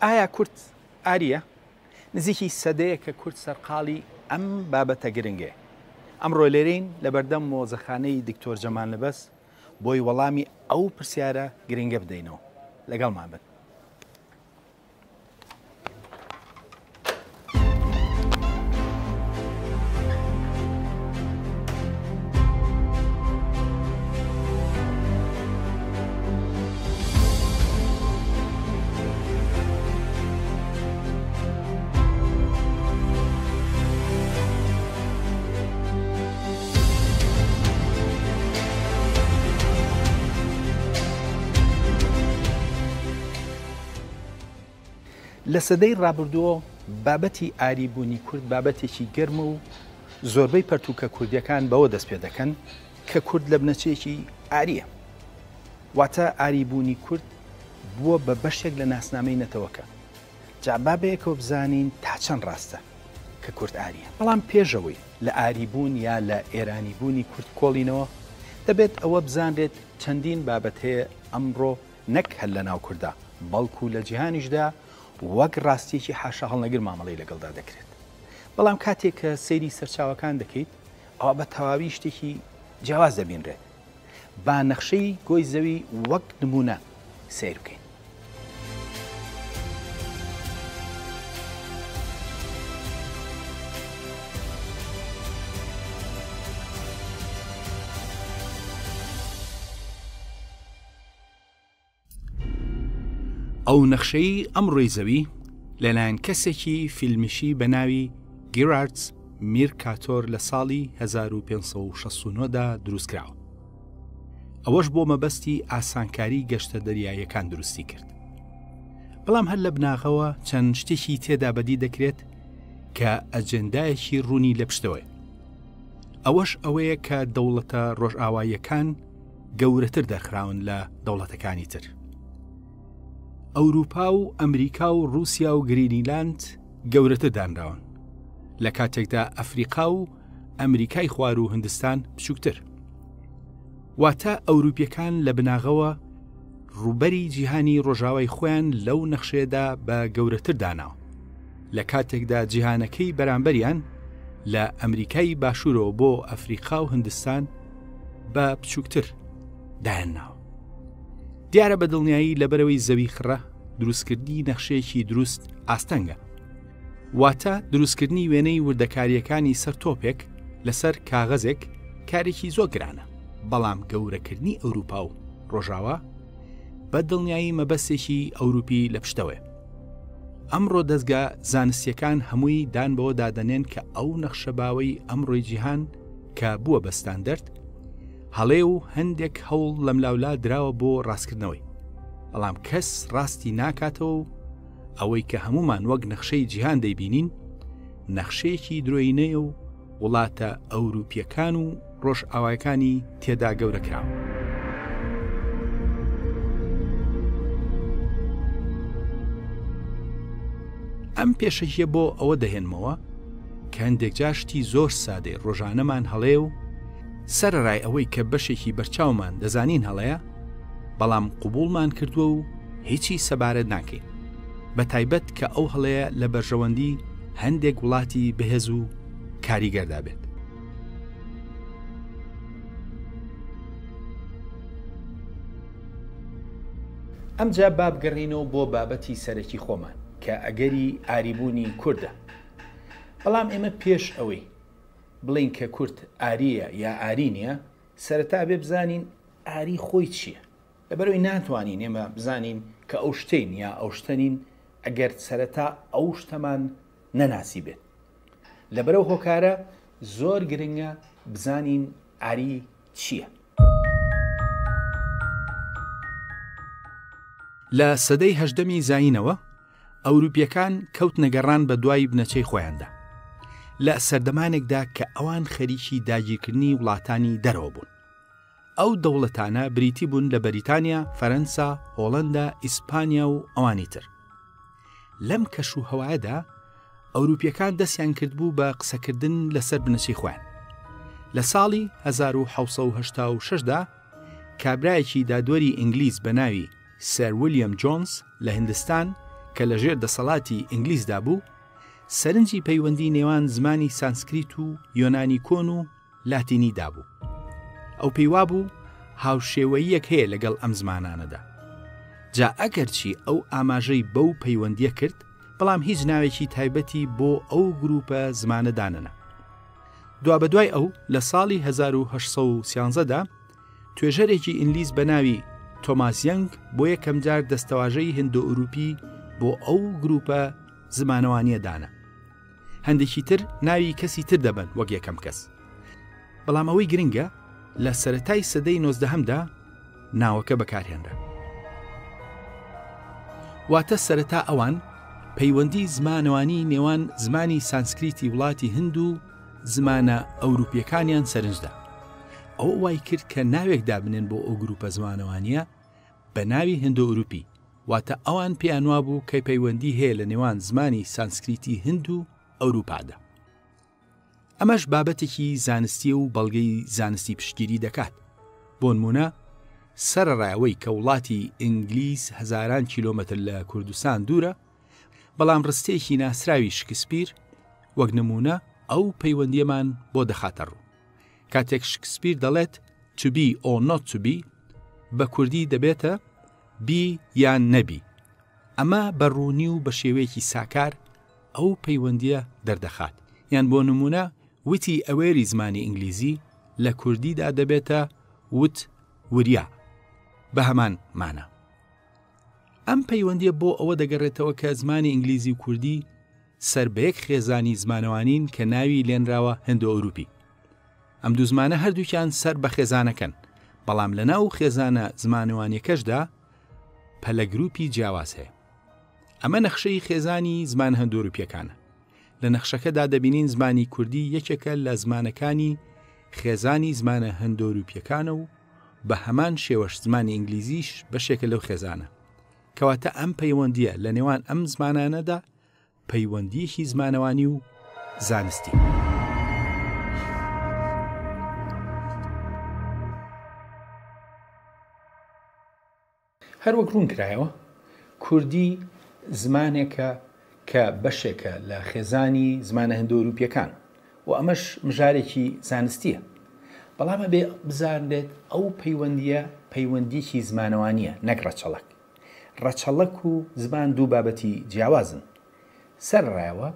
ئایا کورد ئاریە؟ نزیکی سەدەیە کە کورد سەرقاڵی ئەم بابەتە گرنگێ. ئەمڕۆ لێرەین لە بەردەم مۆزەخانەی دکتۆر جەمال لەبەس بۆی وەڵامی ئەو پرسیارە گرنگە بدەینەوە. لەگەڵمان بن. لە سەدەی ڕابردووە بابەتی ئاریبوونی کورد بابەتێکی گەرمە و زۆربەی پەرتووکە کوردیەکان بەوە دەست پێ دەکەن کە کورد لە بنەچەیەکی ئاریە. واتە ئاریبوونی کورد بووە بە بەشێک لە ناسنامەی نەتەوەکە. جا بابەیەکەوە بزانین تا چەند ڕاستە کە کورد ئاریە. بەڵام پێشەوەی لە ئاریبوون یا لە ئێرانیبوونی کورد کۆڵینەوە دەبێت ئەوە بزانرێت چەندین بابەت هەیە ئەمڕۆ نەک هەر لە ناو کووردا بەڵکو لە جیهانیشدا وەک ڕاستیەکی حاشا هەڵنەگر مامەڵەی لەگەڵدا دەکرێت. بەڵام کاتێک کە سەیری سەرچاوەکان دەکەیت ئەوە بە تەواوی شتێکی جیاواز دەبینرێت. با نەخشەی گۆی زەوی وەک نمونە سیر بکەین. ئەو نەخشەی ئەمڕۆی زەوی لەلایەن کەسێکی فیلمیشی بە ناوی گیراردز میرکاتۆر لە ساڵی 1569دا دروستکراوە. ئەوەش بۆ مەبەستی ئاسانکاری گەشتە دەریایەکان دروستی کرد. بەڵام هەر لە بناغەوە چەند شتێکی تێدا بەدی دەکرێت کە ئەجێندایەکی ڕوونی لە پشتەوەی. ئەوەش ئەوەیە کە دەوڵەتە ڕۆژئاواییەکان گەورەتر دەرخراون لە دەوڵەتەکانی تر. ئەوروپا و ئەمریکا و رووسیا و گرینیلاند گەورەتر دانراون، لە کاتێکدا ئەفریقا و ئەمریکای خوار و هندستان بچووکتر. واتە ئەوروپیەکان لە بناغەوە ڕوبەری جیهانی ڕۆژاوای خۆیان لەو نەخشێدا بە گەورەتر داناوە، لە کاتێکدا جیهانەکەی بەرامبەریان لە ئەمریکای باشوورەوە بۆ ئەفریقا و هندستان بە بچووکتر دایانناوە. دیارە بە دڵنیایی لەبەرەوەی زەوی خڕە دروستکردنی نەخشەیەکی دروست ئاستەنگە. واتە دروستکردنی وێنەی وردەکاریەکانی سەر تۆپێک لەسەر کاغەزێک کارێکی زۆر گرانە، بەڵام گەورەکردنی ئەوروپا و ڕۆژاوە بە دڵنیایی مەبەستێکی ئەوروپی لە پشتەوەی. ئەمڕۆ دەستگا زانستیەکان هەمووی دان بەوە دادەنێن کە ئەو نەخشەباوەی ئەمڕۆی جیهان کە بووە بە ستاندەرد هەڵێ و هەندێک هەوڵ لەملاولا دراوە بۆ ڕاستکردنەوەی. بەڵام کەس ڕاستی ناکاتەوە و ئەوەی کە هەمومان وەک نەخشەی جیهان دەیبینین نەخشەیەکی درۆینەیە و وڵاتە ئەوروپیەکان و ڕۆژئاوایەکانی تێدا گەورەکراوە. ئەم پێشەکیە بۆ ئەوە دەهێنمەوە کە هەندێک جاشتی زۆر سادەی ڕۆژانەمان هەڵێ و سەرەڕای ئەوەی کە بەشێکی بەرچاومان دەزانین هەڵەیە، بەڵام قوبوڵمان کردووە و هیچی سەبارەت ناکەین، بە تایبەت کە ئەو هەڵەیە لە بەرژەوەندی هەندێک وڵاتی بەهێز و کاریگەردا بێت. ئەمجا بابگەڕینەوە بۆ بابەتی سەرەکی خۆمان کە ئەگەری ئاریبوونی کووردە. بەڵام ئێمە پێش ئەوەی بڵین کە کورد ئاریە یا ئاری نییە، سەرەتا بێ بزانین ئاری خۆی چییە. لەبەرەوەی ناتوانین ئێمە بزانین کە ئەو شتین یا ئەو شتەنین ئەگەر سەرەتا ئەو شتەمان نەناسی بێت. لەبەرەو هۆکارە زۆر گرنگە بزانین ئاری چییە. لە سەدەی هەژدەمی زاینەوە ئەوروپیەکان کەوت نەگەڕان بە دوای بنەچەی خۆیاندا، لە سەردەمانێکدا کە ئەوان خەریکی داگیرکردنی وڵاتانی دەرەوە بوون. ئەو دەوڵەتانە بریتی بوون لە بەریتانیا، فەرەنسا، هۆڵەندا، ئیسپانیا و ئەوانی تر. لەم کەش و هەوایەدا ئەوروپیەکان دەستیان کردبوو بە قسەکردن لەسەر بنەچەی خۆیان. لە ساڵی 1786دا کابرایەکی دادوەری ئینگلیز بە ناوی سەر ویلیام جۆنس لە هندستان کە لەژێر دەسەڵاتی ئینگلیزدا بوو سەرنجی پەیوەندی نێوان زمانی سانسکریت و یۆنانی کۆن و لاتینیدا بوو. ئەو پێیوا بوو هاوشێوەییەک هەیە لەگەڵ ئەم زمانانەدا. جا ئەگەرچی ئەو ئاماژەی بەو پەیوەندیە کرد، بەڵام هیچ ناوێکی تایبەتی بۆ ئەو گروپە زمانەدانەنا. دوابەدوای ئەو لە ساڵی 1813دا توێژەرێکی ئینگلیز بە ناوی تۆماس یەنگ بۆ یەکەم جار دەستەواژەی هندۆ ئوروپی بۆ ئەو گروپە زمانەوانیە دانا. هەندێکی تر ناوی کەسی تر دەبن وەک یەکەم کەس. بەڵام ئەوەی گرنگە لە سەرەتای سەدەی 19هەمدا ناوەکە بەکارهێنرا. واتە سەرەتا ئەوان پەیوەندی زمانەوانی نێوان زمانی سانسکریتی وڵاتی هند و زمانە ئەوروپیەکانیان سەرنجدا. ئەو وای کرد کە ناوێک دابنێن بۆ ئەو گروپە زمانەوانیە بە ناوی هندۆ ئوروپی، واتە ئەوان پێیان وا بوو کە پەیوەندی هەیە لە نێوان زمانی سانسکریتی هند و ئەوروپادا. ئەمەش بابەتێکی زانستی و بەڵگەی زانستی پشتگیری دەکات. بۆ نمونە سەرڕایەوەی کە وڵاتی ئینگلیز هەزاران کیلۆمەتر لە کوردستان دوورە، بەڵام ڕستەیەکی ناسراوی شکسپیر وەک نمونە ئەو پەیوەندیەمان بۆ دەخاتە ڕوو. کاتێک شکسپیر دەڵێت to be or not to be، بە کوردی دەبێتە بی یان نەبی. ئەمە بەڕوونی و بە شێوەیەکی ساکار ئەو پەیوەندیە دەردەخات. یان بۆ نمونە وتی ئەوێری زمانی ئینگلیزی لە کوردیدا دەبێتە وت وریا، بە هەمان مانە. ئەم پەیوەندیە بۆ ئەوە دەگەڕێتەوە کە زمانی ئینگلیزی و کوردی سەر بە یەک خێزانی زمانەوانین کە ناوی لێنراوە هندۆ ئوروپی. ئەم دوو زمانە هەردووکیان سەر بە خێزانەکەن، بەڵام لە ناو خێزانە زمانەوانیەکەشدا پەلەگروپی جیاواز هەیە. ئەمە نەخشەی خێزانی زمان هندۆ ئوروپیەکانە. لە نەخشەکەدا دەبینین زمانی کوردی یەکێکە لە زمانەکانی خێزانی زمانە هندۆ ئوروپیەکانە و بە هەمان شێوەش زمانی ئینگلیزیش بەشێکە لەو خێزانە. کەواتە ئەم پەیوەندیە لە نێوان ئەم زمانانەدا پەیوەندیەکی زمانەوانی و زانستی. هەروەک ڕوون کرایەوە کوردی زمانێکە کە بەشێکە لە خێزانی زمانە هندۆ ئوروپیەکان و ئەمەش مژارێکی زانستیە. بەڵامە بێ بزانێت ئەو پەیوەندیە پەیوەندیەکی زمانەوانیە نەک ڕەچەڵک. ڕەچەڵک و زمان دوو بابەتی جیاوازن. سەرڕایەوە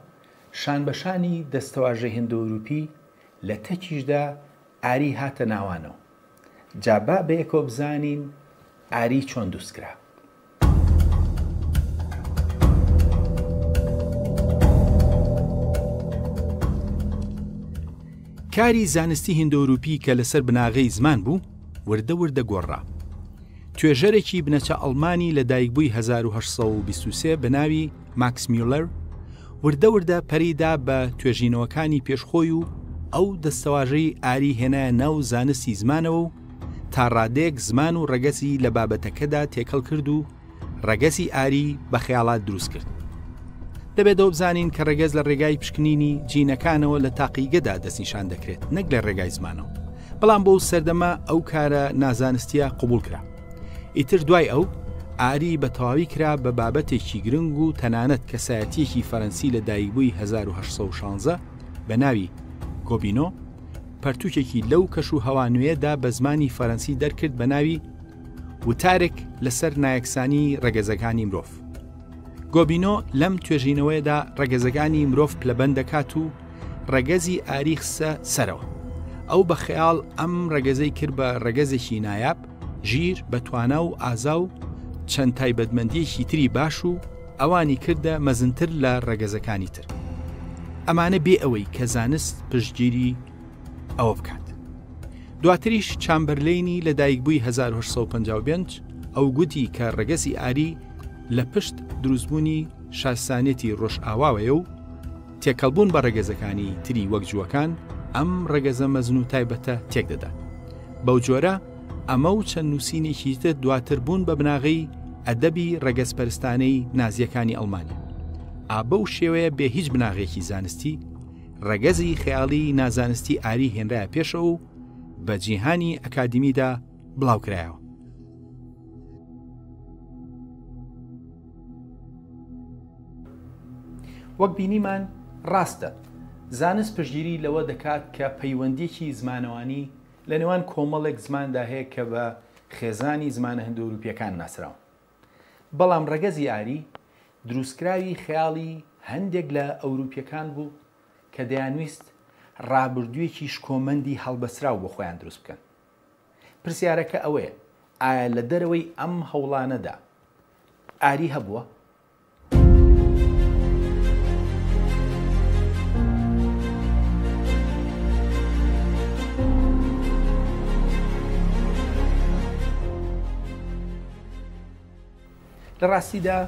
شان بەشانی دەستەواژەی هندۆ ئوروپی لە تەکیشدا ئاری هاتە ناوانەوە. جابا بەیەکۆ بزانین ئاری چۆن دروستکرا. کاری زانستی هندۆ ئوروپی کە لەسەر بناغەی زمان بوو وردە وردە گۆڕا. توێژەرێکی بنەچە ئەڵمانی لە دایکبووی 1823 بە ناوی ماکس میولەر وردە وردە پەریدا بە توێژینەوەکانی پێشخۆی و ئەو دەستەواژەی ئاری هێنایە ناو زانستی زمانەوە و تا ڕادێک زمان و ڕەگەزی لە بابەتەکەدا تێکەڵ کرد و ڕەگەزی ئاری بە خەیاڵات دروست کرد. دەبێتەوە بزانین کە ڕێگەز لە ڕێگای پشکنینی جینەکانەوە لە تاقیگەدا دەستنیشان دەکرێت، نەک لە ڕێگای زمانەوە. بەڵام بۆ سەردەما ئەو کارە نازانستیە قبول کرا. ئیتر دوای ئەو ئاری بە تەواوی کرا بە بابەتێکی گرنگ و تەنانەت کەسایەتیەکی فەرەنسی لە دایکبووی 1816 بە ناوی گۆبینۆ پەرتووکێکی لەو کەش و هەوانوێدا بە زمانی فەرەنسی دەرکرد بە ناوی وتارێک لەسەر نایەکسانی ڕەگەزەکانی مرۆڤ. گۆبینۆ لەم توێژینەوەیدا ڕەگەزەکانی مرۆڤ پلەبەند دەکات و ڕەگەزی ئاری خسە سەرەوە. ئەو بە خەیاڵ ئەم ڕەگەزەی کرد بە ڕەگەزێکی نایاب، ژیر، بەتوانە و ئازا و چەند تایبەتمەندیەکی تری باش و ئەوانی کردە مەزنتر لە ڕەگەزەکانی تر. ئەمانە بێ ئەوەی کە زانست پشتگیری ئەوە بکات. دواتریش چامبەرلینی لە دایکبووی 1855 ئەو گوتی کە ڕەگەزی ئاری لە پشت دروستبوونی شاسانێتی ڕۆژئاواوەیە و تێکەڵبوون بە ڕەگەزەکانی تری وەک جووەکان ئەم ڕەگەزە مەزن و تایبەتە تێک دەدات. بەو جۆرە ئەمە و چەند نووسینێکی تر دواتر بوون بە بناغی ئەدەبی ڕەگەزپەرستانەی نازیەکانی ئەڵمانیا. ئابە و شێوەیە بێ هیچ بناغێکی زانستی ڕەگەزی خەیاڵی نازانستی ئاری هێنرایە پێشەوە و بە جیهانی ئەکادیمیدا بڵاوکرایەوە. وەک بینیمان ڕاستە زانست پشتگیری لەوە دەکات کە پەیوەندیەکی زمانەوانی لە نێوان کۆمەڵێک زماندا هەیە کە بە خێزانی زمانە هەندوروپیەکان ناسراون. بەڵام ڕەگەزی ئاری دروستکراوی خەیاڵی هەندێک لە ئەوروپیەکان بوو کە دەیانویست ڕابردوویەکی شکۆمەندی هەڵبەسراو بۆ خۆیان دروست بکەن. پرسیارەکە ئەوەیە ئایا لە دەرەوەی ئەم هەوڵانەدا ئاری هەبووە؟ لە ڕاستیدا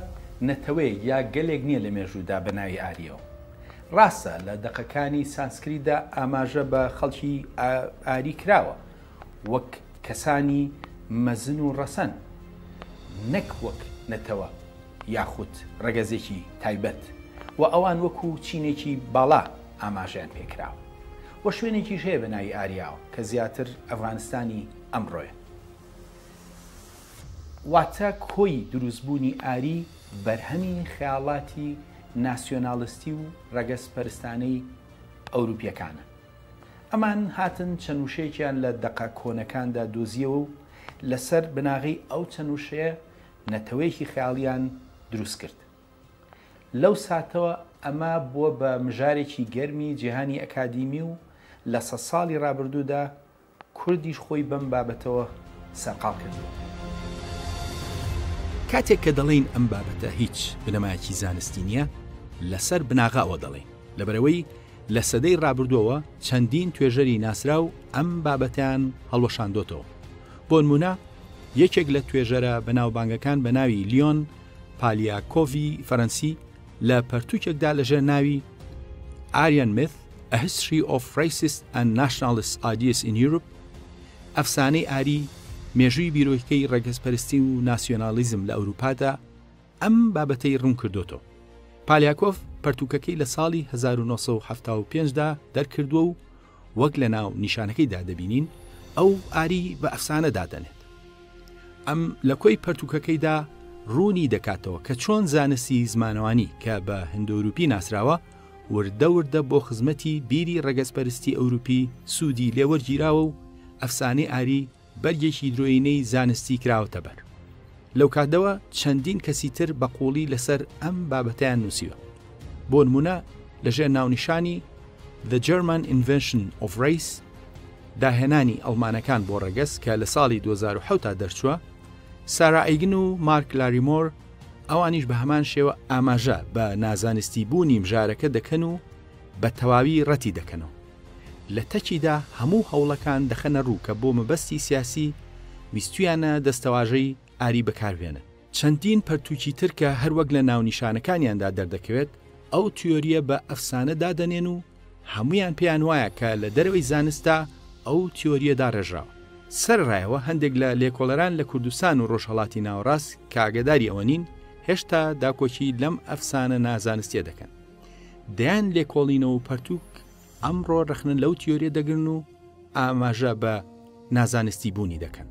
نەتەوەی یا گەلێک نییە لە مێژوودا بە ناوی ئاریەوە. ڕاستە لە دەقەکانی سانسکریتدا ئاماژە بە خەڵکی ئاری کراوە وەک کەسانی مەزن و ڕەسەن، نەک وەک نەتەوە یاخود ڕەگەزێکی تایبەت و ئەوان وەکو چینێکی باڵا ئاماژیان پێکراوە و شوێنێکیش هەیە بە ناوی ئاریاوە کە زیاتر ئەفغانستانی ئەمڕۆیە. واتە کۆی دروستبوونی ئاری بەرهەمی خەیاڵاتی ناسیۆناڵستی و ڕەگەزپەرستانەی ئەوروپیەکانە. ئەمان هاتن چەنووشەیەکیان لە دەقا کۆنەکاندا دۆزیەوە و لەسەر بناغی ئەو چەنووشەیە نەتەوەیەکی خەیاڵیان دروست کرد. لەو ساتەوە ئەمە بووە بە مژارێکی گەرمی جیهانی ئەکادیمی و لە 100 ساڵی ڕابردوودا کوردیش خۆی بەم بابەتەوە سەرقاڵ کردووە. کاتێک کە دەڵێن ئەم بابەتە هیچ بنەمایەکی زانستی نییە لەسەر بناغاوە دەڵێن لەبەرەوەی لە سەدەی ڕابردووەوە چەندین توێژەری ناسرا و ئەم بابەتیان هەڵوەشاندۆتەوە. بۆ نمونە یەکێک لە توێژەرە بەناوبانگەکان بە ناوی لیۆن پالیاکۆڤی فەرەنسی لە پەرتووکێکدا لەژێر ناوی Aryan Myth: A History of Racist and Nationalist Ideas in Europe ئەفسانەی ئاری مێژووی بیرۆکەی ڕەگەزپەرستی و ناسیۆنالیزم لە ئەوروپادا ئەم بابەتەی ڕوون کردوتەوە. پالیاکۆڤ پەرتووکەکەی لە ساڵی 1975دا دەرکردووە و وەک لە ناو نیشانەکەیدا دەبینین ئەو ئاری بە ئەفسانە دادەنێت. ئەم لە کۆی پەرتووکەکەیدا ڕوونی دەکاتەوە کە چۆن زانستی زمانەوانی کە بە هەندۆروپی ناسراوە وردە بۆ خزمەتی بیری ڕەگەزپەرستی ئەوروپی سوودی لێوەرگیراوە و ئەفسانەی ئاری بەرگێکی درۆینەی زانستی کراوەتە بەر. لەو کاتەوە چەندین کەسی تر بە قوڵی لەسەر ئەم بابەتیان نووسیوە. بۆ نمونە لەژێر ناونیشانی The German Invention of Race داهێنانی ئەڵمانەکان بۆ ڕەگەز کە لە ساڵی 2007 دەرچووە، سارا ئەیگن و مارک لاریمۆر ئەوانیش بە هەمان شێوە ئاماژە بە نازانستی بوونی مژارەکە دەکەن و بە تەواوی ڕەتی دەکەنەوە. لە تەکیدا هەموو هەوڵەکان دەخەنە ڕوو کە بۆ مەبەستی سیاسی ویستویانە دەستەواژەی ئاری بەکاربێنە. چەندین پەرتووکی تر کە هەروەک لە ناونیشانەکانیاندا دەردەکەوێت ئەو تیۆریە بە ئەفسانە دادەنێن و هەمویان پێیان وایە کە لە دەرەوەی زانستا ئەو تیۆریەدا ڕێژراوە. سەرڕایەوە هەندێک لە لێکۆڵەران لە کوردستان و ڕۆژهەڵاتی ناوەڕاست کە ئاگاداری ئەوە نین هێشتا داکۆکی لەم ئەفسانە نازانستیە دەکەن. دەیان لێکۆڵینەوە و پەرتووک ئەمڕۆ ڕخنن لەو تیۆریە دەگرن و ئاماژە بە نازانستی بوونی دەکەن.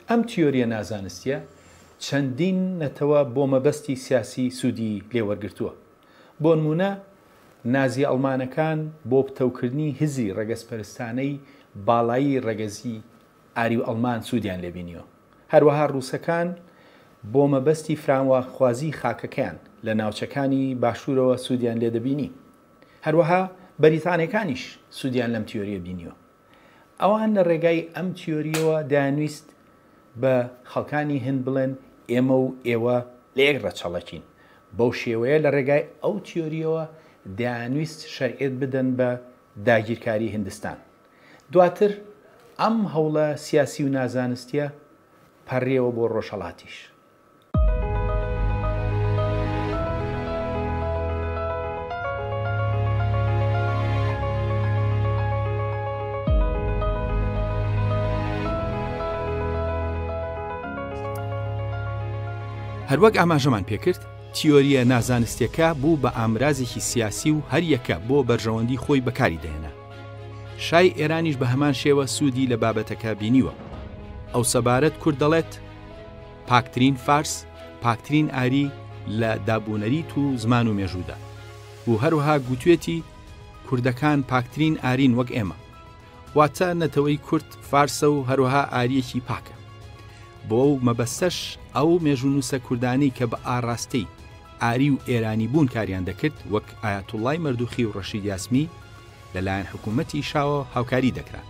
ئەم تیۆریە نازانستیە چەندین نەتەوە بۆ مەبەستی سیاسی سوودی لێوەرگرتووە. بۆ نمونە نازی ئەڵمانەکان بۆ پتەوکردنی هزی ڕەگەزپەرستانەی باڵایی ڕەگەزی ئاری و ئەڵمان سوودیان لێبینیوە. هەروەها ڕووسەکان بۆ مەبەستی فرانواخوازی خاکەکەیان لە ناوچەکانی باشوورەوە سوودیان لێ دەبینی. هەروەها بەریتانیەکانیش سوودیان لەم تیۆریە بینیوە. ئەوان لە ڕێگای ئەم تیۆریەوە دەیانویست بە خەڵکانی هەند بڵێن ئێمە و ئێوە لە یەک ڕەچەڵەکین. بەو شێوەیە لە ڕێگای ئەو تیۆریەوە دەیانویست شەرعێت بدەن بە داگیرکاری هندستان. دواتر ئەم هەوڵە سیاسی و نازانستیە پەڕیەوە بۆ ڕۆژهەڵاتیش. هەروەک ئاماژەمان پێکرد تیۆریە نازانستیەکە بوو بە ئامرازێکی سیاسی و هەر یەکە بۆ بەرژەوەندی خۆی بەکاری دێنا. شای ئێرانیش بە هەمان شێوە سوودی لە بابەتەکە بینیوە. ئەو سەبارەت کورد دەڵێت پاکترین فارس پاکترین ئاری لە دابوونەریت و زمان و مێژوودا و هەروەها گوتوێتی کوردەکان پاکترین ئارین وەک ئێمە، واتە نەتەوەی کورد فارسە و هەروەها ئاریەکی پاکە. بۆ ئەو مەبەستەش ئەو مێژوونووسە کوردانی کە بە ئاڕاستەی ئاری و ئێرانی بوون کاریان دەکرد وەک ئایەتوڵای مەردوخی و ڕەشید یاسمی لەلایەن حکوومەتی شاوە هاوکاری دەکرا.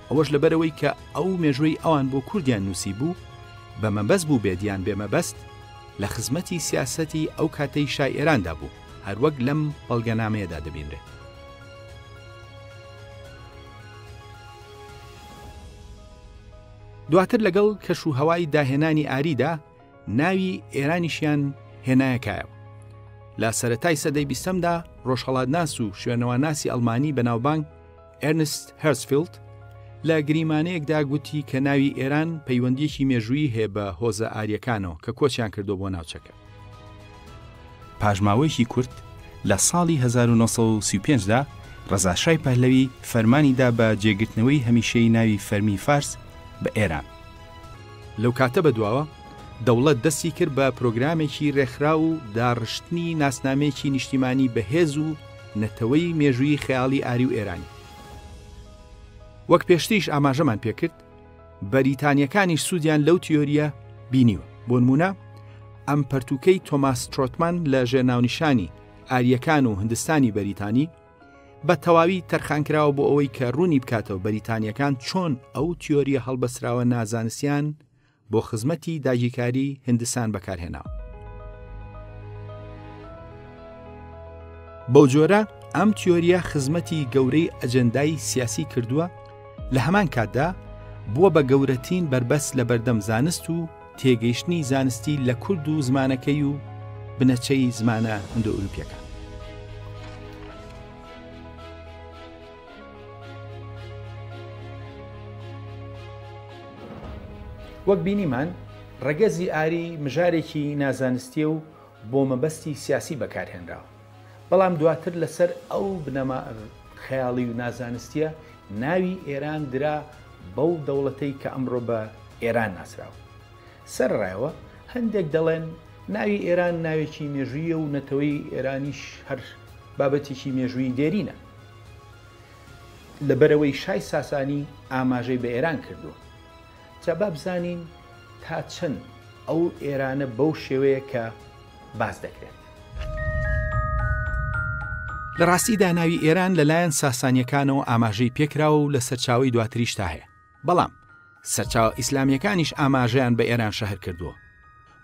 ئەوەش لەبەرەوەی کە ئەو مێژووی ئەوان بۆ کوردیان نووسی بوو بە مەبەست بوو بێدیان بێمەبەست لە خزمەتی سیاسەتی ئەو کاتەی شای ئێراندا بوو، هەروەک لەم بەڵگەنامەیەدا دەبینرێت. دواتر لەگەڵ کەش و هەوای داهێنانی ئاریدا ناوی ئێرانیشیان هێنایەکایەوە. لە سەرەتای سەدەی 20دا ڕۆژهەڵاتناس و شوێنەوەناسی ئەڵمانی بەناوبانگ ئێرنست هەرزفیلد لە گریمانەیەکدا گوتی کە ناوی ئێران پەیوەندیەکی مێژووی هەیە بە هۆزە ئاریەکانەوە کە کۆچیان کردو بۆ ناوچەکە. پاژماوەیەکی کورد لە ساڵی 1935دا ڕەزاشای پەهلەوی فەرمانیدا بە جێگرتنەوەی هەمیشەی ناوی فەرمی فارس بە ئێران. لەو کاتە بەدواوە دەوڵەت دەستی کرد بە پرۆگرامێکی ڕێکخرا و داڕشتنی ناسنامەیەکی نیشتیمانی بەهێز و نەتەوەی مێژووی خەیاڵی ئاری و ئێرانی. وەک پێشتریش ئاماژەمان پێکرد، بەریتانیەکانیش سوودیان لەو تیۆریە بینیوە. بۆ نمونە ئەم پەرتوکەی تۆماس ترۆتمان لە ژێرناونیشانی ئاریەکان و هندستانی بەریتانی بە تەواوی تەرخانکراوە بۆ ئەوەی کە ڕوونی بکاتەوە بەریتانیەکان چۆن ئەو تیۆریە هەڵبەسراوە نازانستیان بۆ خزمەتی داگیرکاری هندستان بەکارهێناوە. بەو جۆرە ئەم تیۆریە خزمەتی گەورەی ئەجەندای سیاسی کردووە، لە هەمان کاتدا بووە بە گەورەترین بربەست لە بەردەم زانست و تێگەیشتنی زانستی لە کورد و زمانەکەی و بنەچەی زمانە ئیندۆ-ئەوروپیەکان. وەک بینیمان ڕەگەزی ئاری مژارێکی نازانستیە و بۆ مەبەستی سیاسی بەکارهێنراوە، بەڵام دواتر لەسەر ئەو بنەما خەیاڵی و نازانستیە ناوی ئێران درا بەو دەوڵەتەی کە ئەمڕۆ بە ئێران ناسراوە. سەرڕایەوە هەندێک دەڵێن ناوی ئێران ناوێکی مێژوویە و نەتەوەی ئێرانیش هەر بابەتێکی مێژووی دێرینە، لەبەرەوەی شای ساسانی ئاماژەی بە ئێران کردووە. جا با بزانین تا چەند ئەو ئێرانە بەو شێوەیە کە باز دەکرێت. لە ڕاستیدا ناوی ئێران لەلایەن ساسانیەکانەوە ئاماژەی پێکراوە و لە سەرچاوی دواتریش تا هەیە، بەڵام سەرچاوە ئیسلامیەکانیش ئاماژەیان بە ئێران شەهر کردووە.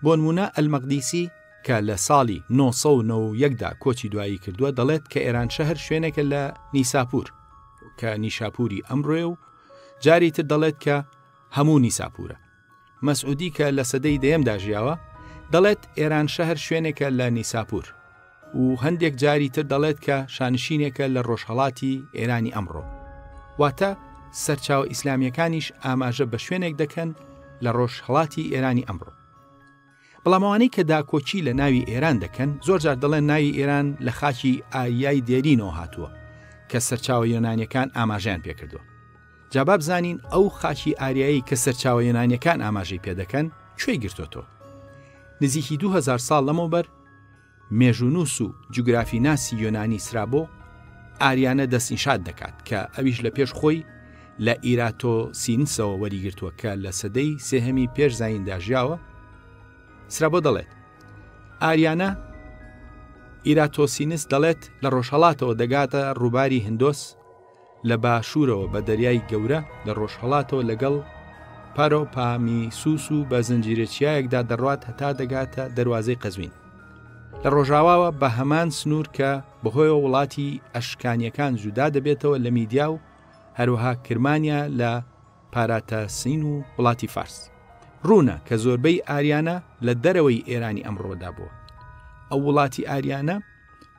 بۆ نمونە ئەلمەقدیسی کە لە ساڵی 1991دا کۆچی دوایی کردووە دەڵێت کە ئێران شەهر شوێنێکە لە نیساپور کە نیشاپوری ئەمڕۆیە و جاری تر دەڵێت کە هەموو نیساپورە. مەسعودی کە لە سەدەی دەیەمدا ژیاوە دەڵێت ئێران شەهر شوێنێکە لە نیساپور و هەندێک جاری تر دەڵێت کە شانشینێکە لە ڕۆژهەڵاتی ئێرانی ئەمڕۆ. واتە سەرچاوە ئیسلامیەکانیش ئاماژە بە شوێنێک دەکەن لە ڕۆژهەڵاتی ئێرانی ئەمڕۆ. بەڵامەوانەی کە داکۆچی لە ناوی ئێران دەکەن زۆرجار دەڵێن ناوی ئێران لە خاکی ئایای دێرینەوە هاتووە کە سەرچاوە یۆنانیەکان ئاماژیان پێکردووە. جابا بزانین ئەو خاکی ئاریایی کە سەرچاوە یۆنانیەکان ئاماژەی پێدەکەن کوێی گرتوۆتەوە. نزیکی 2000 ساڵ لەمەوبەر مێژوونووس و جوگرافی ناسی یۆنانی سرابۆ ئاریانە دەستنیشاد دەکات کە ئەویش لە پێش خۆی لە ئیراتۆسینسەوە وەریگرتووە کە لە سەدەی سێهەمی پێش زایندا ژیاوە. سرابۆ دەڵێت ئاریانە ئیراتۆسینس دەڵێت لە ڕۆژهەڵاتەوە دەگاتە ڕووباری هندۆس لە باشوورەوە بە دەریای گەورە لە ڕۆژهەڵاتەوە لەگەڵ پارۆپامیسوس و بە زنجیرەچیایەکدا دەڕوات هەتا دەگاتە دەروازەی قەزوین. لە ڕۆژاواوە بە هەمان سنوور کە بەهۆیەوە وڵاتی ئەشکانیەکان جودا دەبێتەوە لە میدیا و هەروەها کرمانیا لە پاراتاسین و وڵاتی فارس. ڕوونە کە زۆربەی ئاریانە لە دەرەوەی ئێرانی ئەمڕۆدا بووە. ئەو وڵاتی ئاریانە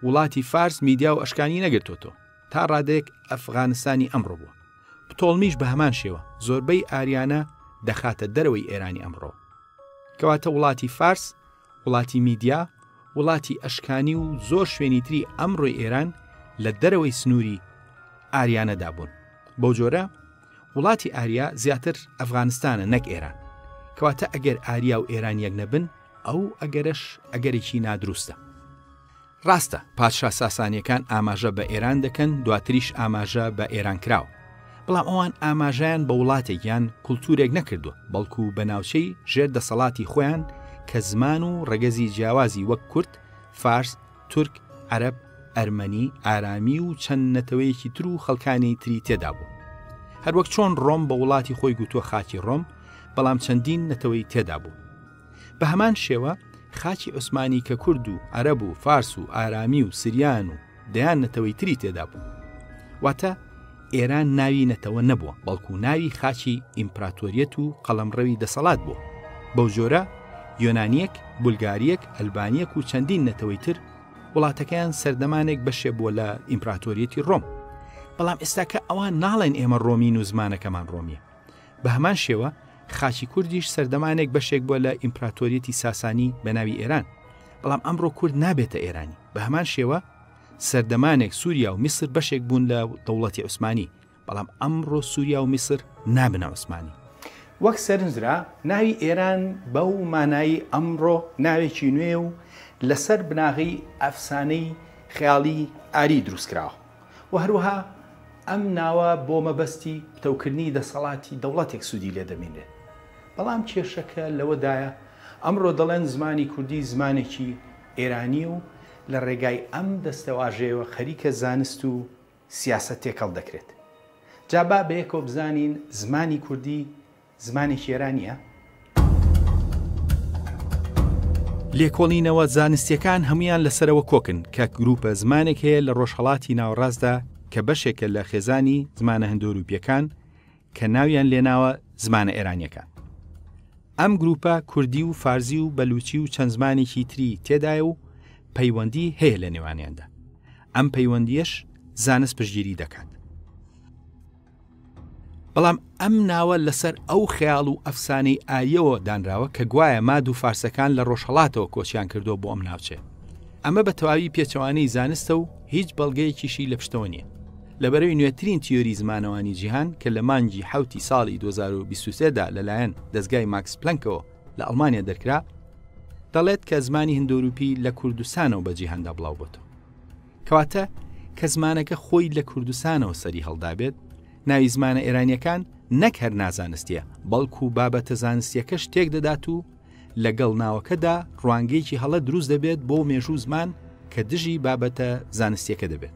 وڵاتی فارس میدیا و ئەشکانی نەگرتوۆتەوە تا ڕادەیەک ئەفغانستانی ئەمڕۆ بووە. پتۆڵمیش بە هەمان شێوە زۆربەی ئاریانە دەخاتە دەرەوەی ئێرانی ئەمڕۆ، کەواتە وڵاتی فارس، وڵاتی میدیا، وڵاتی ئەشکانی و زۆر شوێنی تری ئەمڕۆی ئێران لە دەرەوەی سنووری ئاریانەدا بوون. بەو جۆرە وڵاتی ئاریا زیاتر ئەفغانستانە نەک ئێران، کەواتە ئەگەر ئاریا و ئێران یەک نەبن ئەو ئەگەرێکی نادروستە. ڕاستە پادشا ساسانیەکان ئاماژە بە ئێران دەکەن، دواتریش ئاماژە بە ئێران کراوە، بەڵام ئەوان ئاماژیان بە وڵاتێکیان کولتورێک نەکردووە، بەڵکو بە ناوچەی ژێر دەسەڵاتی خۆیان کە زمان و ڕەگەزی جیاوازی وەک کورد، فارس، تورک، عەرەب، ئەرمەنی، ئارامی و چەند نەتەوەیەکی تر و خەڵکانی تری تێدا بوو. هەروەک چۆن ڕۆم بە وڵاتی خۆی گوتووە خاکی ڕۆم، بەڵام چەندین نەتەوەی تێدا بوو. بە هەمان شێوە خاکی عوسمانی کە کورد و عەرەب و فارس و ئارامی و سریان و دەیان نەتەوەی تری تێدا بوو. واتە ئێران ناوی نەتەوە نەبووە، بەڵکو ناوی خاکی ئیمپراتۆریەت و قەڵەمڕەوی دەسەڵات بوو. بەو جۆرە یۆنانیەک، بولگاریەک، ئەلبانیەک و چەندین نەتەوەی تر وڵاتەکەیان سەردەمانێک بەشێ بووە لە ئیمپراتۆریەتی ڕۆم. بەڵام ئێستاکە ئەوان ناڵێن ئێمە ڕۆمین و زمانەکەمان ڕۆمیە. بە هەمان شێوە خاچی کوردیش سەردەمانێک بەشێک بووە لە ئیمپراتۆریەتی ساسانی بە ناوی ئێران، بەڵام ئەمڕۆ کورد نابێتە ئێرانی. بە هەمان شێوە سەردەمانێک سووریا و میسر بەشێک بوون لە دەوڵەتی عوسمانی، بەڵام ئەمڕۆ سووریا و میسر نابنە عوسمانی. وەک سەرنجرا ناوی ئێران بەو مانایی ئەمڕۆ ناوێکی نوێ و لەسەر بناغی ئەفسانەی خەیاڵی ئاری دروستکراوە و هەروەها ئەم ناوە بۆ مەبەستی پتەوکردنی دەسەڵاتی دەوڵەتێک سوودی لێ دەمێنێت. بەڵام کێشەکە لەوەدایە ئەمڕۆ دەڵێن زمانی کوردی زمانێکی ئێرانی و لە ڕێگای ئەم دەستەواژەیەوە خەریکە زانست و سیاسەت تێکەڵ دەکرێت. جابا بەیەکەوە بزانین زمانی کوردی زمانێکی ئێرانیە؟ لێکۆڵینەوە زانستیەکان هەمویان لەسەرەوە کۆکن کە گروپە زمانێک هەیە لە ڕۆژهەڵاتی ناوەڕاستدا کە بەشێکە لە خێزانی زمانە هەندۆروپیەکان کە ناویان لێناوە زمانە ئێرانیەکان. ئەم گروپە کوردی و فارزی و بەلوچی و چەند زمانێکی تری تێدایە و پەیوەندی هەیە لە نێوانیاندا. ئەم پەیوەندیەش زانست پشتگیری دەکات. بەڵام ئەم ناوە لەسەر ئەو خەیاڵ و ئەفسانەی ئاریەوە دانراوە کە گوایە ماد و فارسەکان لە ڕۆژهەڵاتەوە کۆچیان کردو بۆ ئەم ناوچێ. ئەمە بە تەواوی پێچەوانەی زانستە و هیچ بەڵگەیەکیشی لە پشتەوە نییە. لەبەرەوەی نوێترین تیۆری زمانەوانی جیهان کە لە مانگی حوتی ساڵی 2023دا لەلایەن دەستگای ماکس پلەنکەوە لە ئەڵمانیا دەرکرا، دەڵێت کە زمانی هندۆروپی لە کوردستانەوە بە جیهاندا بڵاو بۆتەوە. کەواتە کە زمانەکە خۆی لە کوردستانەوە سەری هەڵدابێت، ناوی زمانە ئێرانیەکان نەک هەر نازانستیە، بەڵکو بابەتە زانستیەکە شتێک دەدات و لەگەڵ ناوەکەدا ڕوانگەیەکی هەڵە دروست دەبێت بۆ مێژوو زمان کە دژی بابەتە زانستیەکە دەبێت.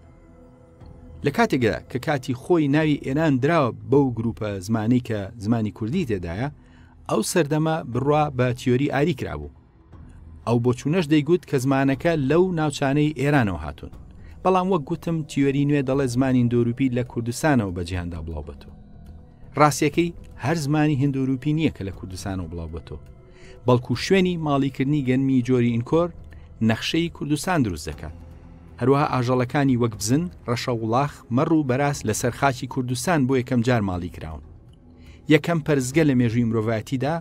لە کاتێکدا کە کاتی خۆی ناوی ئێران دراوە بەو گروپە زمانی کە زمانی کوردی تێدایە، ئەو سەردەمە بڕوا بە تیۆری ئاری کرابوو. ئەو بۆچوونەش دەیگوت کە زمانەکە لەو ناوچانەی ئێرانەوە هاتوون. بەڵام وەک گوتم تیۆری نوێ دەڵێ زمانی هندۆروپی لە کوردستانەوە بە جیهاندا بڵاو بەتەوە. ڕاستیەکەی هەر زمانی هندۆروپی نییە کە لە کوردستانەوە بڵاو بەتەوە، بەڵکو شوێنی ماڵیکردنی گەنمی جۆری ئینکۆر نەخشەی کوردستان دروست دەکات. هەروەها ئاژەڵەکانی وەک بزن، ڕەشە وڵاخ، مەڕ و بەراست لەسەر خاکی کوردستان بۆ یەکەم جار ماڵی کراون. یەکەم پەرزگە لە مێژووی مرۆڤایەتیدا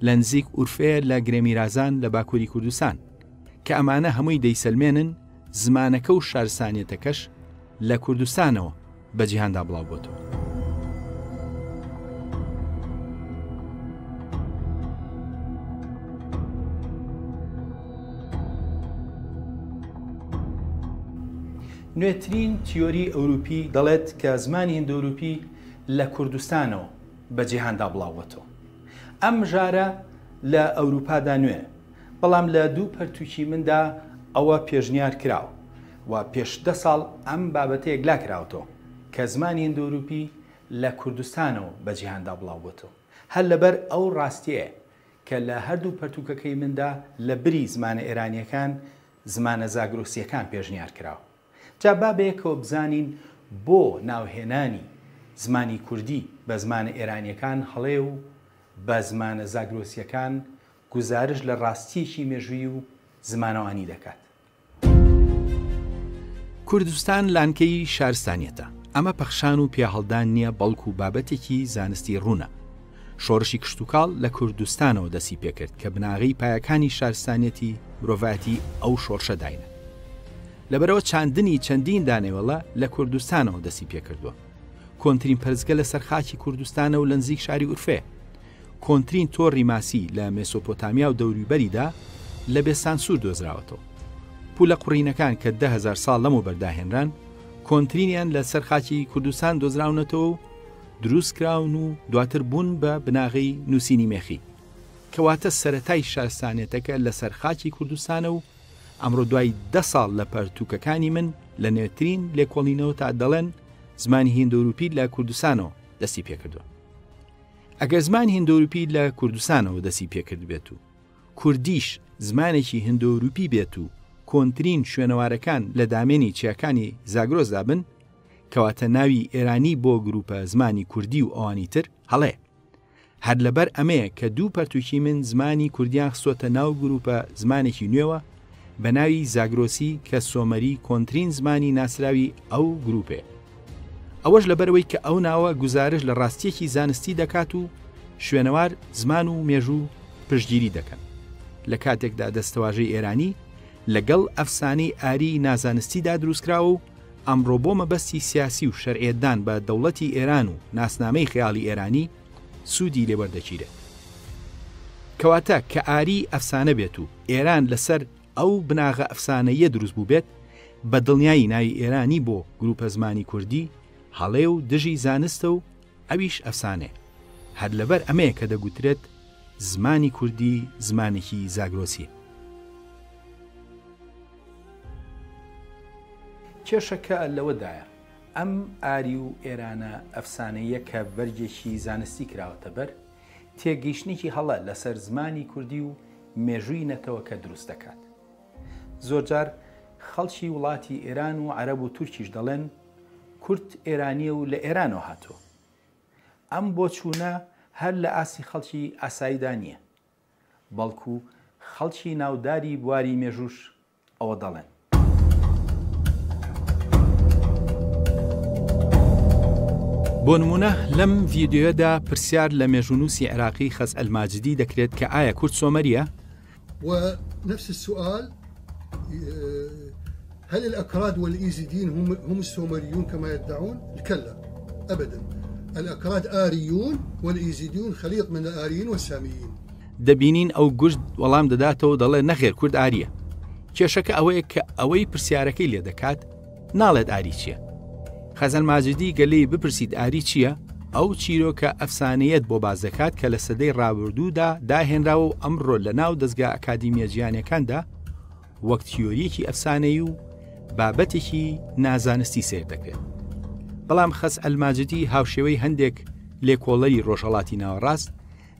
لە نزیک ئورفەیە لە گرێمیرازان لە باکووری کوردستان کە ئەمانە هەمووی دەیسەلمێنن زمانەکە و شارستانیەتەکەش لە کوردستانەوە بە جیهاندا بڵاو بۆتەوە. نوێترین تیۆری ئەوروپی دەڵێت کە زمانی هندۆروپی لە کوردستانەوە بە جیهاندا بڵاو بۆتەوە. ئەم ژارە لە ئەوروپادا نوێ، بەڵام لە دوو پەرتووکی مندا ئەوە پێشنیار کراوە و پێش 10 ساڵ ئەم بابەتەیەک لا کراوەتەوە کە زمانی هندۆروپی لە کوردستانەوە بە جیهاندا بڵاو بۆتەوە. هەر لەبەر ئەو ڕاستیە کە لە هەردوو پەرتووکەکەی مندا لە بری زمانە ئێرانیەکان زمانە زاگرۆسیەکان پێشنیار کراوە. جا با بەیەکەوە بزانین بۆ ناوهێنانی زمانی کوردی بە زمانە ئێرانیەکان هەڵێ و بە زمانە زاگرۆسیەکان گزارش لە ڕاستیەکی مێژووی و زمانەوانی دەکات. کوردستان لانکەی شارستانیەتە. ئەمە پەخشان و پێهەڵدان نییە، بەڵکو بابەتێکی زانستی ڕوونە. شۆڕشی کشتتوکاڵ لە کوردستانەوە دەسی پێکرد کە بناغی پایەکانی شارستانیەتی مرۆڤایەتی ئەو شۆڕشە داینە. لەبەرەوە چەندین دانێوەڵە لە کوردستانەوە دەسی پێکردووە. کۆنترین پەرزگە لە سەرخاکی کوردستانە و لە نزیک شاری ئورفێ، کۆنترین تۆڕی ماسی لە مێسۆپۆتامیا و دەوروبەریدا لە بێ سانسور دۆزراوەتەوە. پولە قوڕینەکان کە 10,000 ساڵ لەمە بەرداهێنران کۆنترینیان لە سەرخاکی کوردستان دۆزراونەتەوە و دروستکراون و دواتر بوون بە بناغی نووسینی مێخی کەواتە سەرەتای شارستانێتەکە لە سەرخاکی کوردستانە و ئەمڕۆ دوای 10 ساڵ لە پەرتووکەکانی من لە نوێترین لێکۆڵینەوە تا دەڵێن زمانی هیندۆروپی لە کوردستانەوە دەستی پێکردووە. ئەگەر زمانی هیندۆروپی لە کوردستانەوە دەستی پێکرد بێت و کوردیش زمانێکی هیندۆروپی بێت و کۆنترین شوێنەوارەکان لە دامێنی چیاکانی زاگرۆزدا بن کەواتە ناوی ئێرانی بۆ گروپە زمانی کوردی و ئەوانی تر هەڵێ. هەر لەبەر ئەمەیە کە دوو پەرتووکی من زمانی کوردیان خستۆتە ناو گروپە زمانێکی نوێوە بە ناوی زاگرۆسی کە سۆمەری کۆنترین زمانی ناسراوی ئەو گروپێ. ئەوەش لەبەرەوەی کە ئەو ناوە گزارش لە ڕاستیەکی زانستی دەکات و شوێنەوار زمان و مێژوو پشتگیری دەکەن. لە کاتێکدا دەستەواژەی ئێرانی لەگەڵ ئەفسانەی ئاری نازانستیدا دروستکراوە و ئەمڕۆ بۆ مەبەستی سیاسی و شەرعێدان بە دەوڵەتی ئێران و ناسنامەی خەیاڵی ئێرانی سوودی لێوەردەگیرێت. کەواتە کە ئاری ئەفسانە بێت و ئێران لەسەر ئەو بناغە ئەفسانەیە دروست بوو بێت بە دڵنیایی ناوی ئێرانی بۆ گروپە زمانی کوردی هەڵێ و دژی زانستە و ئەویش ئەفسانێ. هەر لەبەر ئەمەیە کە دەگوترێت زمانی کوردی زمانێکی زاگرۆسی. کێشەکە لەوەدایە ئەم ئاری و ئێرانە ئەفسانەیە کە بەرگێکی زانستی کراوەتە بەر تێگەیشتنێکی هەڵە لەسەر زمانی کوردی و مێژووی نەتەوە کە دروست دەکات. زۆرجار خەڵکی وڵاتی ئێران و عەرەب و تورکیش دەڵێن کورد ئێرانیە و لە ئێرانەوە هاتووە. ئەم بۆچوونە هەر لە ئاسی خەڵکی ئاساییدا نییە، بەڵکو خەڵکی ناوداری بواری مێژووش ئەوە دەڵێن. بۆ نمونە لەم ڤیدیۆدا پرسیار لە مێژوونووسی عێراقی خەز ئەلماجدی دەکرێت کە ئایا کورد سۆمەریە؟ ونفس السؤال هل الأكراد والإيزيديين هم السومريون كما يدعون؟ كلا أبدا، الأكراد آريون والإيزيديون خليط من الآريين والساميين. دەبینین ئەو گشت وەڵام دەداتەوە دەڵێ نەخێر کورد ئاریە. کێشەکە ئەوەیە کە ئەوەی پرسیارەکەی لێ دەکات ناڵێت ئاری چییە. خەزەن ماجدی گەلەی بپرسید ئاری چییە؟ ئەو چیرۆکە ئەفسانەیەت بۆ باز دەکات کە لە سەدەی ڕابردوودا داهێنراوە و ئەمڕۆ لە ناو دەستگا ئەکادیمیە جیهانیەکاندا وەک تیۆریەکی ئەفسانەی و بابەتێکی نازانستی سێر دەکرێت. بەڵام خەز ئەلماجدی هاوشێوەی هەندێک لێکۆڵەری ڕۆژهەڵاتی ناوەڕاست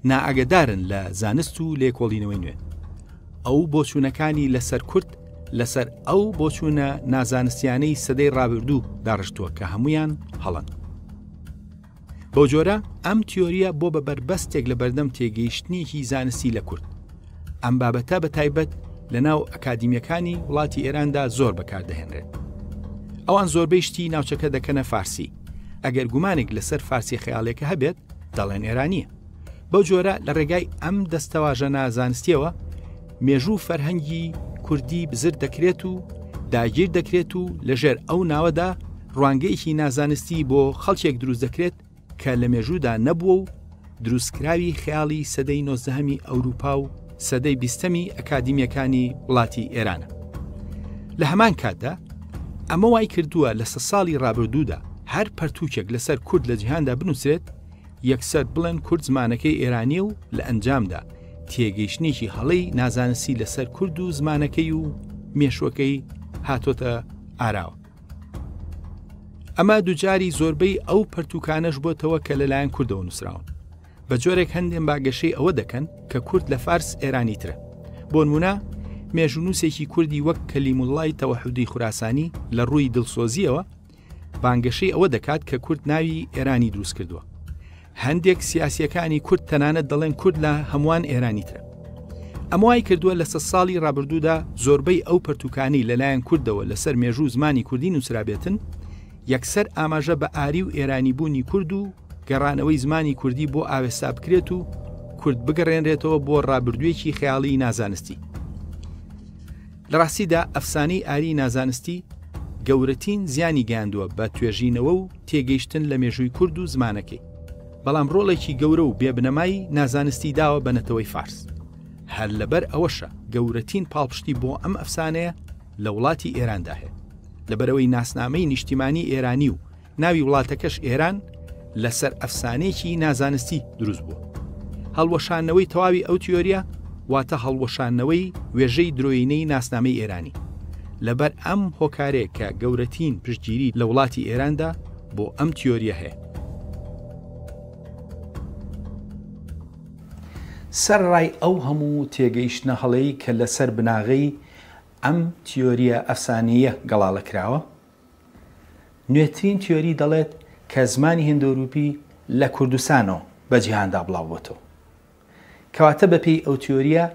نائەگەدارن لە زانست و لێکۆڵینەوەی نوێ. ئەو بۆچوونەکانی لەسەر کورد لەسەر ئەو بۆچوونە نازانستیانەی سەدەی ڕابردوو داڕشتووە کە هەمویان هەڵن. بەو جۆرە ئەم تیۆریە بۆ بە بەربەستێک لە بەردەم تێگەیشتنیەکی زانستی لە کورد. ئەم بابەتە بە تایبەت لە ناو ئەکادیمیەکانی وڵاتی ئێراندا زۆر بەکاردەهێنرێت. ئەوان زۆربەی شتی ناوچەکە دەکەنە فارسی. ئەگەر گومانێک لەسەر فارسی خەیاڵێکە هەبێت دەڵێن ئێرانیە. بەو جۆرە لە ڕێگای ئەم دەستەواژە نازانستیەوە مێژوو فەرهەنگی کوردی بزر دەکرێت و داگیر دەکرێت و لەژێر ئەو ناوەدا ڕوانگەیەکی نازانستی بۆ خەڵکێک دروست دەکرێت کە لە مێژوودا نەبووە و دروستکراوی خەیاڵی سەدەی 19هەمی ئەوروپا و سەدەی 20هەمی ئەکادیمیەکانی وڵاتی ئێرانە. لە هەمان کاتدا ئەمە وای کردووە لە 100 ساڵی ڕابردوودا هەر پەرتووکێک لەسەر کورد لە جیهاندا بنووسێت یەکسەر بڵێن کورد زمانەکەی ئێرانی و لە ئەنجامدا تێگەیشتنێکی هەڵەی نازانستی لەسەر کورد و زمانەکەی و مێشوەکەی هاتۆتە ئاراوە. ئەمە دووجاری زۆربەی ئەو پەرتووکانەش بۆتەوە کە لەلایەن کوردەوە نووسراون. بە جۆرێک هەندێن باگەشەی ئەوە دەکەن کە کورد لە فارس ئێرانی ترە. بۆ نمونە مێژوونووسێکی کوردی وەک کەلیموڵڵای تەوەحودی خوراسانی لە ڕووی دڵسۆزیەوە بانگەشەی ئەوە دەکات کە کورد ناوی ئێرانی دروست کردووە. هەندێک سیاسیەکانی کورد تەنانەت دەڵێن کورد لە هەمووان ئێرانی ترە. ئەمەوای کردووە لە 100 ساڵی ڕابردوودا زۆربەی ئەو پەرتووکانی لەلایەن کوردەوە لەسەر مێژوو زمانی کوردی نووسرابێتن یەکسەر ئاماژە بە ئاری و ئێرانی بوونی کورد و گەڕانەوەی زمانی کوردی بۆ ئاوێستا بکرێت و کورد بگەڕێنرێتەوە بۆ ڕابردوویەکی خەیاڵی نازانستی. لە ڕاستیدا ئەفسانەی ئاری نازانستی گەورەترین زیانی گەیاندووە بە توێژینەوە و تێگەیشتن لە مێژووی کورد و زمانەکەی. بەڵام ڕۆڵێکی گەورە و بێبنەمای نازانستی داوە بە نەتەوەی فارس. هەر لەبەر ئەوەشە گەورەترین پاڵپشتی بۆ ئەم ئەفسانەیە لە وڵاتی ئێراندا هەیە، لەبەرەوەی ناسنامەی نیشتیمانی ئێرانی و ناوی وڵاتەکەش ئێران لەسەر ئەفسانەیەکی نازانستی دروست بووە. هەڵوەشانەوەی تەواوی ئەو تیۆریە واتە هەڵوەشانەوەی وێژەی درۆینەی ناسنامەی ئێرانی. لەبەر ئەم هۆکارێک کە گەورەترین پشتگیری لە وڵاتی ئێراندا بۆ ئەم تیۆریە هەیە. سەرڕای ئەو هەموو تێگەیشتنە هەڵەی کە لەسەر بناغەی ئەم تیۆریە ئەفسانەیە گەڵاڵەکراوە، نوێترین تیۆری دەڵێت کە زمانی هیندۆروپی لە کوردستانەوە بە جیهاندا بڵاوبووەتەوە. کەواتە بەپێی ئەو تیۆریە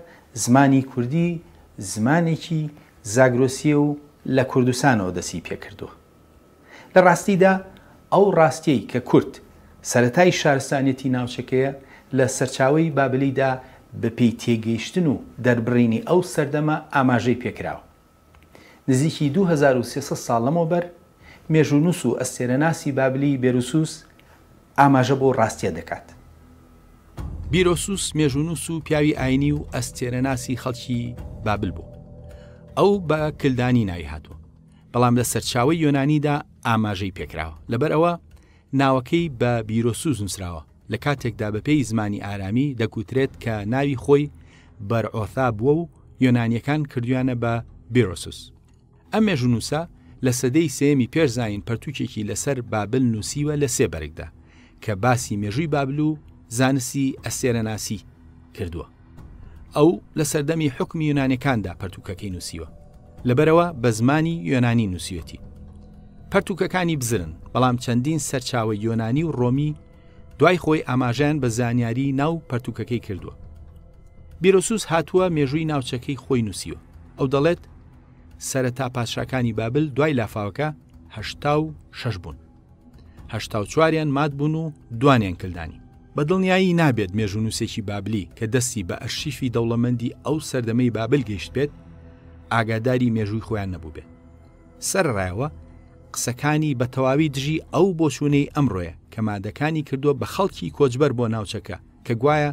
زمانی کوردی زمانێکی زاگرۆسیە و لە کوردستانەوە دەسی پێکردووە. لە ڕاستیدا ئەو ڕاستیەی کە کورد سەرەتای شارستانێتی ناوچەکەیە لە سەرچاوەی بابلیدا بەپێی تێگەیشتن و دەربڕینی ئەو سەردەمە ئاماژەی پێکراوە. نزیکی 2300 ساڵ لەمەوبەر مێژوونووس و ئەستێرەناسی بابلی بێروسوس ئاماژە بۆ ڕاستیە دەکات. بیرۆسوس مێژوونووس و پیاوی ئاینی و ئەستێرەناسی خەڵکی بابل بوو. ئەو بە کلدانی ناوی هاتووە، بەڵام لە سەرچاوەی یۆنانیدا ئاماژەی پێکراوە. لەبەر ئەوە ناوەکەی بە بیرۆسوس نووسراوە. لە کاتێکدا بەپێی زمانی ئارامی دەکوترێت کە ناوی خۆی بەرعۆثا بووە و یۆنانیەکان کردویانە بە بیرۆسوس. ئەم مێژوونووسە لە سەدەی سێمی پێشزاین پەرتووکێکی لەسەر بابل نووسیوە لە سێ بەرگدا کە باسی مێژووی بابل و زانستی ئەستێرەناسی کردووە. ئەو لە سەردەمی حکمی یۆنانیەکاندا پەرتووکەکەی نووسیوە، لەبەرەوە بە زمانی یۆنانی نووسیوەتی. پەرتووکەکانی بزرن، بەڵام چەندین سەرچاوە یۆنانی و ڕۆمی دوای خۆی ئاماژیان بە زانیاری ناو پەرتووکەکەی کردووە. بیرۆسوس هاتووە مێژووی ناوچەکەی خۆی نووسیوە. ئەو دەڵێت سەرەتا پادشاکانی بابل دوای لافاوەکە 86 بوون. 84یان مات بوون و دوانیان کلدانی. بە دڵنیایی نابێت مێژوونووسێکی بابلی کە دەستی بە ئەرشیفی دەوڵەمەندی ئەو سەردەمەی بابل گەیشت بێت ئاگاداری مێژووی خۆیان نەبوو بێت. سەرڕایەوە قسەکانی بە تەواوی دژی ئەو بۆچوونەی ئەمڕۆیە کە مادەکانی کردووە بە خەڵکی کۆچبەر بۆ ناوچەکە کە گوایە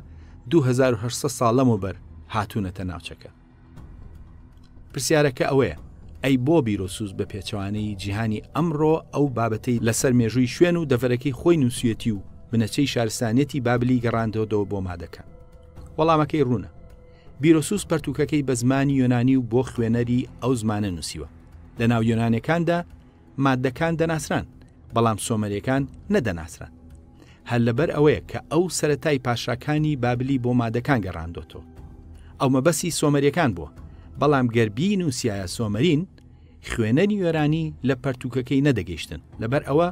2800 ساڵ لەمەوبەر هاتوونەتە ناوچەکە. پرسیارەکە ئەوەیە، ئەی بۆ بیرۆسوس بە پێچەوانەی جیهانی ئەمڕۆ ئەو بابەتەی لەسەر مێژووی شوێن و دەڤەرەکەی خۆی نووسیەتی و بنەچەی شارستانێتی بابلی گەڕاندەوە بۆ مادەکە؟ وەڵامەکەی ڕوونە. بیرۆسوس پەرتووکەکەی بە زمانی یۆنانی و بۆ خوێنەری ئەو زمانە نووسیوە. لە ناو یۆنانیەکاندا مادەکان دەناسران، بەڵام سۆمەریەکان نەدەناسران. هەر لەبەر ئەوەیە کە ئەو سەرەتای پاشاکانی بابلی بۆ مادەکان گەڕاندۆتەوە. ئەو مەبەسی سۆمەریەکان بووە، بەڵام گەربی نووسایە سۆمەرین خوێنەری یۆرانی لە پەرتووکەکەی نەدەگەیشتن. لەبەر ئەوە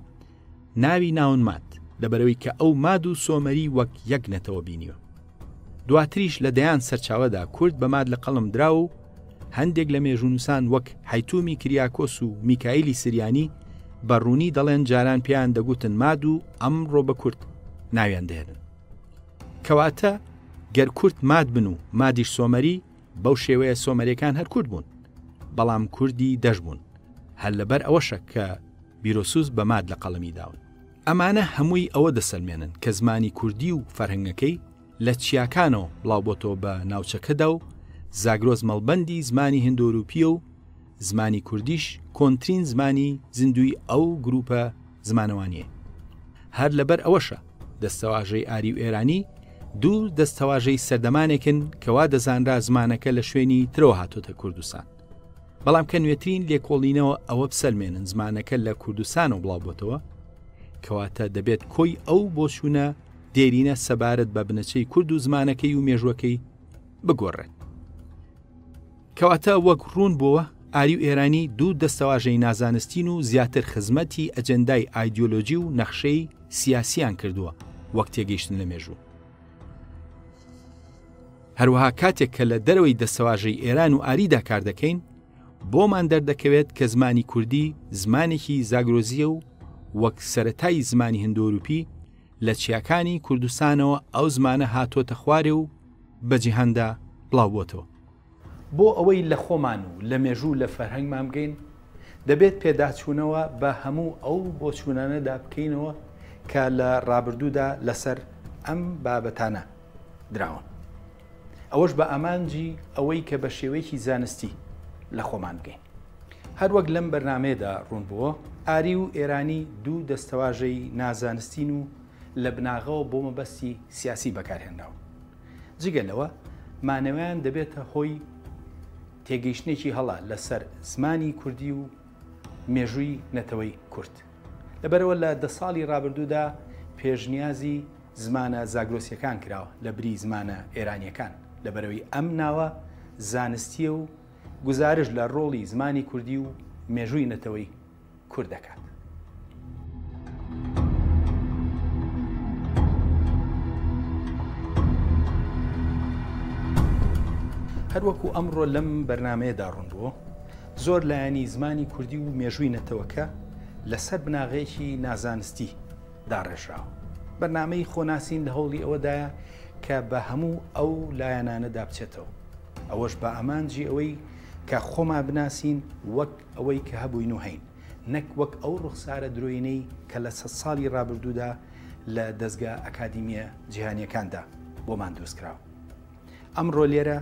ناوی ناون مات، لەبەرەوەی کە ئەو ماد و سۆمەری وەک یەک نەتەوە بینیوە. دواتریش لە دەیان سەرچاوەدا کورد بە ماد لە قەڵم درا و هەندێک لە مێژوونووسان وەک حیتومی کریاکۆس و میکائیلی سریانی بەڕوونی دەڵێن جاران پێیان دەگوتن ماد و ئەمڕۆ بە کورد ناویان دێنن. کەواتە گەر کورد ماد بن و مادیش سۆمەری، بەو شێوەیە سۆمەریەکان هەر کورد بوون، بەڵام کوردی دەژ بوون. هەر لەبەر ئەوەشە کە بیرۆسوس بە ماد لە قەڵەمی داون. ئەمانە هەمووی ئەوە دەسەلمێنن کە زمانی کوردی و فەرهەنگەکەی لە چیاکانەوە بڵاوبۆتەوە بە ناوچەکەدا و زاگرۆز مەڵبەندی زمانی هیندۆروپیە و زمانی کوردیش کۆنترین زمانی زیندوی ئەو گروپە زمانەوانیە. هەر لەبەر ئەوەشە دەستەواژەی ئاری و ئێرانی دوو دەستەواژەی سەردەمانێکن کەوا دەزانرا زمانەکە لە شوێنی ترەوە هاتۆتە کوردستان. بەڵام کە نوێترین لێکۆڵینەوە ئەوە بسەلمێنن زمانەکە لە کوردستانەوە بڵاوبۆتەوە، کەواتە دەبێت کۆی ئەو بۆچوونە دێرینە سەبارەت بە بنەچەی کورد و زمانەکەی و مێژوەکەی بگۆڕێت. کەواتە وەک ڕوون بووە ئاری و ئێرانی دوو دەستەواژەی نازانستین و زیاتر خزمەتی ئەجەندای ئایدیۆلۆژی و نەخشەی سیاسیان کردووە وەک تێگەیشتن لە مێژوو. هەروەها کاتێک کە لە دەرەوەی دەستەواژەی ئێران و ئاریدا کار دەکەین، بۆمان دەردەکەوێت کە زمانی کوردی زمانێکی زاگرۆزیە و وەک سەرەتای زمانی هیندۆروپی لە چیاکانی کوردستانەوە ئەو زمانە هاتۆتە خوارێ و بە جیهاندا بڵاوبۆتەوە. بۆ ئەوەی لە خۆمان و لە مێژوو لە فەرهەنگمان بگەین، دەبێت پێداچوونەوە بە هەموو ئەو بۆچوونانەدا بکەینەوە کە لە ڕابردوودا لەسەر ئەم بابەتانە دراون. ئەوەش بە ئامانجی ئەوەی کە بە شێوەیەکی زانستی لە خۆمان بگەین. هەروەک لەم بەرنامەیەدا ڕوون بووە ئاری و ئێرانی دوو دەستەواژەی نازانستین و لە بناغەوە بۆ مەبەستی سیاسی بەکارهێناوە. جگەلەوە مانەوەیان دەبێتە هۆی تێگەیشتێکی هەڵا لەسەر زمانی کوردی و مێژووی نەتەوەی کورد. لەبەرەوە لە 10 ساڵی ڕابردوودا پێشنیازی زمانە زاگرۆسیەکان کراوە لە بری زمانە ئێرانیەکان لەبەرەوەی ئەم ناوە زانستیە و گزارش لە ڕۆڵی زمانی کوردی و مێژووی نەتەوەی کورد دەکات. هەروەکو ئەمڕۆ لەم بەرنمەیەدا ڕوون بووە زۆر لایەنی زمانی کوردی و مێژووی نەتەوەکە لەسەر بناغەیەکی نازانستی داڕێژراوە. بەرنامەی خۆناسین لە هەوڵی ئەوەدایە کە بە هەموو ئەو لایەنانەدا بچێتەوە. ئەوەش بە ئامانجی ئەوەی کە خۆمان بناسین وەک ئەوەی کە هەبووین و هەین، نەک وەک ئەو ڕوخسارە درۆینەی کە لە 100 ساڵی ڕابردوودا لە دەستگا ئەکادیمیە جیهانیەکاندا بۆمان دروستکراوە. ئەمڕۆ لێرە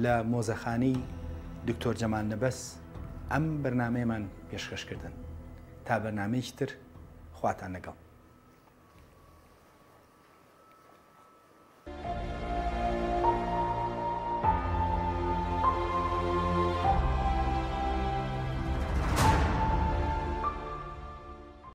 لە مۆزەخانەی دکتۆر جەمال نەبەس ئەم بەرنامەیەمان پێشکەشکردن. تا بەرنامەیەکی تر خواتان لەگەڵ.